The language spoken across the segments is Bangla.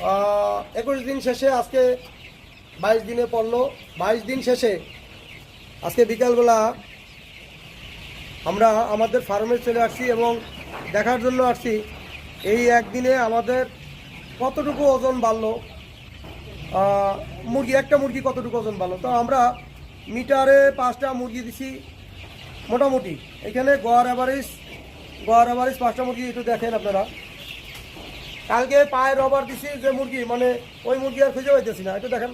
21 দিন শেষে আজকে 22 দিনে পড়লো। 22 দিন শেষে আজকে বিকালবেলা আমরা আমাদের ফার্মে চলে আসছি এবং দেখার জন্য আসছি এই একদিনে আমাদের কতটুকু ওজন বাড়লো, একটা মুরগি কতটুকু ওজন বাড়লো। তো আমরা মিটারে 5টা মুরগি দিছি মোটামুটি। এখানে গড় অ্যাভারেজ 5টা মুরগি একটু দেখেন আপনারা। কালকে পায়ে রবার দিছি যে মুরগি, মানে ওই মুরগি আর খুঁজে পাইতেছি না, একটু দেখেন।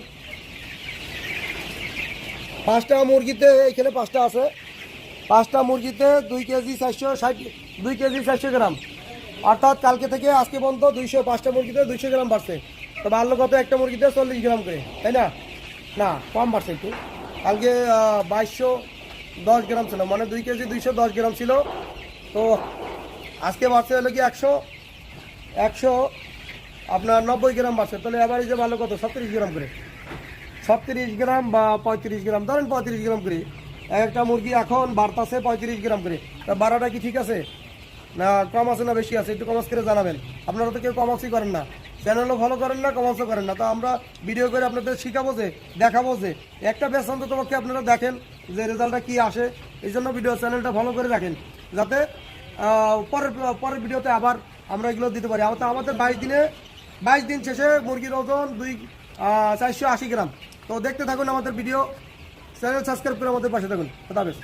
5টা মুরগিতে এখানে 5টা আছে, 5টা মুরগিতে 2 কেজি 460 গ্রাম, অর্থাৎ কালকে থেকে আজকে পর্যন্ত 5টা মুরগিতে 200 গ্রাম বাড়ছে। তো বাড়লো কত? একটা মুরগিতে 40 গ্রাম করে, তাই না? না, কম বাড়ছে একটু। কালকে 2210 গ্রাম ছিল, মানে 2 কেজি 210 গ্রাম ছিল। তো আজকে বাড়ছে হলো কি 100 আপনার 90 গ্রাম বাড়ছে। তাহলে অ্যাভারেজে ভালো কত? 37 গ্রাম করে, 37 গ্রাম বা 35 গ্রাম, ধরেন 35 গ্রাম করে একটা মুরগি এখন বাড়তাছে 35 গ্রাম করে। তা বাড়াটা কি ঠিক আছে না কম আছে না বেশি আছে? একটু কমাস করে জানাবেন। আপনারা তো কেউ কমাসই করেন না, চ্যানেলও ফলো করেন না, কমাসও করেন না। তো আমরা ভিডিও করে আপনাদের শিখাবো, যে দেখাবো, যে একটা ব্যাচ অন্তত পক্ষে আপনারা দেখেন যে রেজাল্টটা কি আসে। এই জন্য চ্যানেলটা ফলো করে রাখেন, যাতে পরের ভিডিওতে আবার আমরা এগুলো দিতে পারি। আমাদের 22 দিন শেষে মুরগির ওজন 480 গ্রাম। তো দেখতে থাকুন আমাদের ভিডিও, চ্যানেল সাবস্ক্রাইব করে আমাদের পাশে থাকুন। কথা হবে।